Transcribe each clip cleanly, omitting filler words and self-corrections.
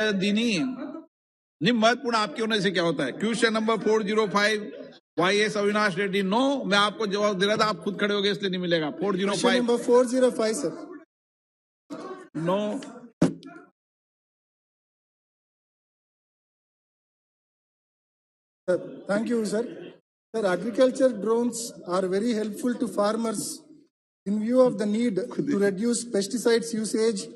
दीनी नहीं महत्वपूर्ण आपके होने से क्या होता है? Question number 405 YS Avinash Reddy. No, मैं आपको जवाब दे रहा था, आप खुद खड़े हो गए इसलिए नहीं मिलेगा। 405 number 405 sir. No. Thank you, sir. Sir, agriculture drones are very helpful to farmers in view of the need to reduce pesticides usage,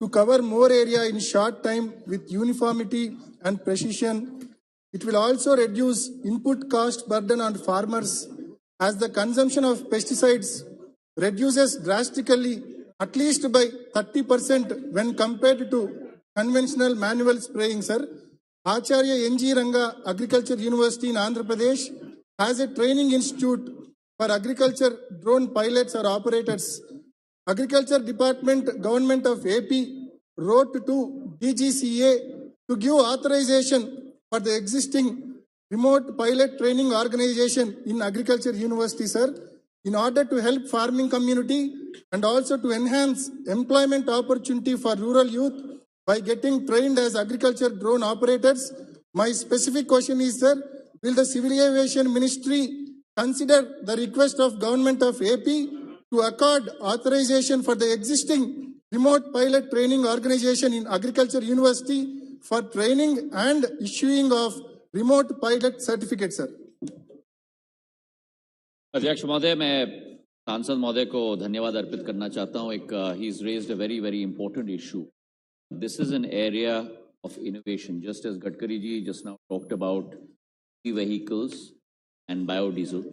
to cover more area in short time with uniformity and precision. It will also reduce input cost burden on farmers as the consumption of pesticides reduces drastically, at least by 30% when compared to conventional manual spraying, sir. Acharya NG Ranga Agriculture University in Andhra Pradesh has a training institute for agriculture drone pilots or operators. Agriculture Department, Government of AP wrote to DGCA to give authorization for the existing remote pilot training organization in Agriculture University, sir, in order to help farming community and also to enhance employment opportunity for rural youth by getting trained as agriculture drone operators. My specific question is, sir, will the Civil Aviation Ministry consider the request of Government of AP to accord authorization for the existing remote pilot training organization in Agriculture University for training and issuing of remote pilot certificate, sir? अध्यक्ष महोदय, मैं सांसद महोदय को धन्यवाद अर्पित करना चाहता हूं। He is raised a very important issue. This is an area of innovation, just as Gadkari ji just now talked about vehicles and biodiesel.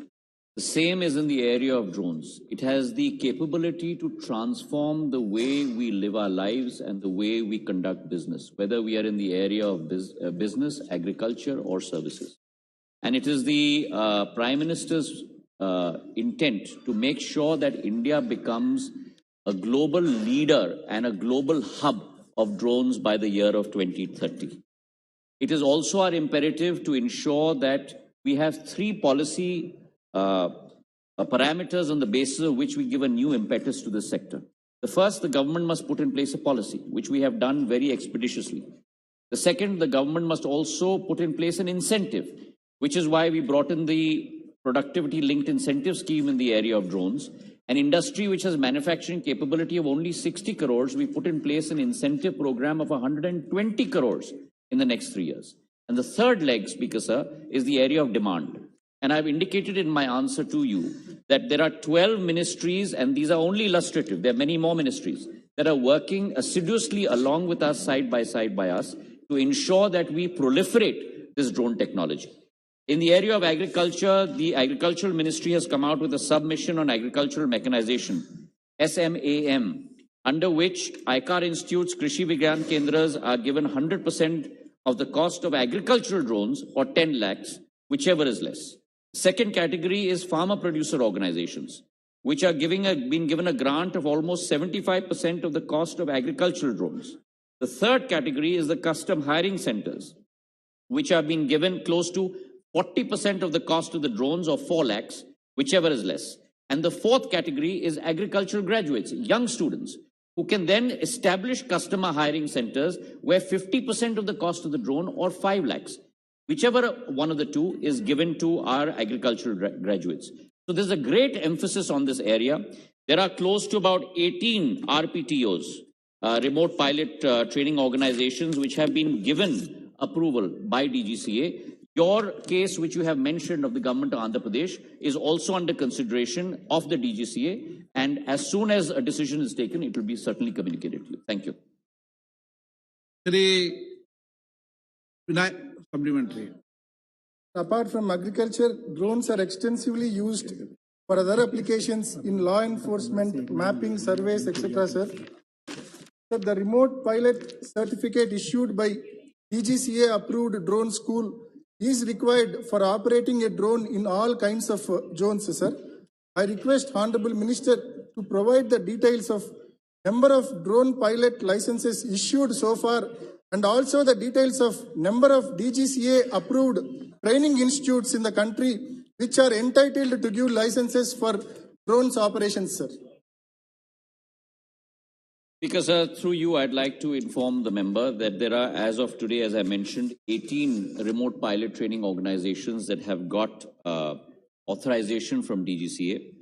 The same is in the area of drones. It has the capability to transform the way we live our lives and the way we conduct business, whether we are in the area of business, agriculture, or services. And it is the Prime Minister's intent to make sure that India becomes a global leader and a global hub of drones by the year of 2030. It is also our imperative to ensure that we have three policy parameters on the basis of which we give a new impetus to this sector. The first, the government must put in place a policy, which we have done very expeditiously. The second, the government must also put in place an incentive, which is why we brought in the productivity-linked incentive scheme in the area of drones. An industry which has manufacturing capability of only 60 crores, we put in place an incentive program of 120 crores in the next 3 years. And the third leg, Speaker Sir, is the area of demand. And I've indicated in my answer to you that there are 12 ministries, and these are only illustrative. There are many more ministries that are working assiduously along with us, side by us, to ensure that we proliferate this drone technology. In the area of agriculture, the Agricultural Ministry has come out with a submission on agricultural mechanization, SMAM, under which ICAR institutes, Krishi Vigyan Kendras are given 100% of the cost of agricultural drones or 10 lakhs, whichever is less. Second category is farmer-producer organizations, which are being given a grant of almost 75% of the cost of agricultural drones. The third category is the custom hiring centers, which are being given close to 40% of the cost of the drones or 4 lakhs, whichever is less. And the fourth category is agricultural graduates, young students, who can then establish customer hiring centers where 50% of the cost of the drone or 5 lakhs, whichever one of the two is given to our agricultural graduates. So there's a great emphasis on this area. There are close to about 18 RPTOs, remote pilot training organizations, which have been given approval by DGCA. Your case, which you have mentioned of the government of Andhra Pradesh, is also under consideration of the DGCA, and as soon as a decision is taken, it will be certainly communicated to you. Thank you. Supplementary. Apart from agriculture, drones are extensively used for other applications in law enforcement, mapping, surveys, etc., sir. Sir, the remote pilot certificate issued by DGCA approved drone school is required for operating a drone in all kinds of zones, sir. I request Honorable Minister to provide the details of number of drone pilot licenses issued so far and also the details of number of DGCA approved training institutes in the country which are entitled to give licenses for drones operations, sir. Speaker, through you, I'd like to inform the member that there are, as of today, as I mentioned, 18 remote pilot training organizations that have got authorization from DGCA.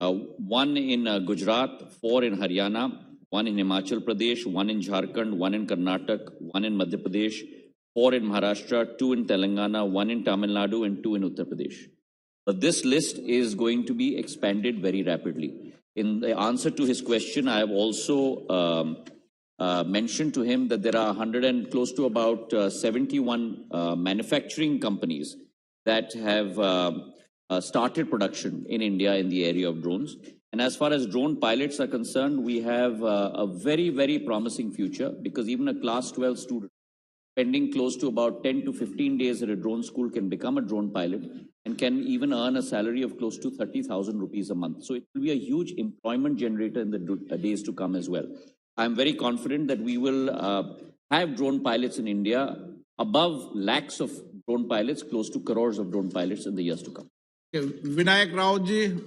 One in Gujarat, 4 in Haryana, 1 in Himachal Pradesh, 1 in Jharkhand, 1 in Karnataka, 1 in Madhya Pradesh, 4 in Maharashtra, 2 in Telangana, 1 in Tamil Nadu, and 2 in Uttar Pradesh. But this list is going to be expanded very rapidly. In the answer to his question, I have also mentioned to him that there are 100 and close to about 71 manufacturing companies that have started production in India in the area of drones. And as far as drone pilots are concerned, we have a very, very promising future, because even a class 12 student spending close to about 10 to 15 days at a drone school can become a drone pilot and can even earn a salary of close to 30,000 rupees a month. So it will be a huge employment generator in the days to come as well. I'm very confident that we will have drone pilots in India, above lakhs of drone pilots, close to crores of drone pilots in the years to come. Vinayak Rao ji.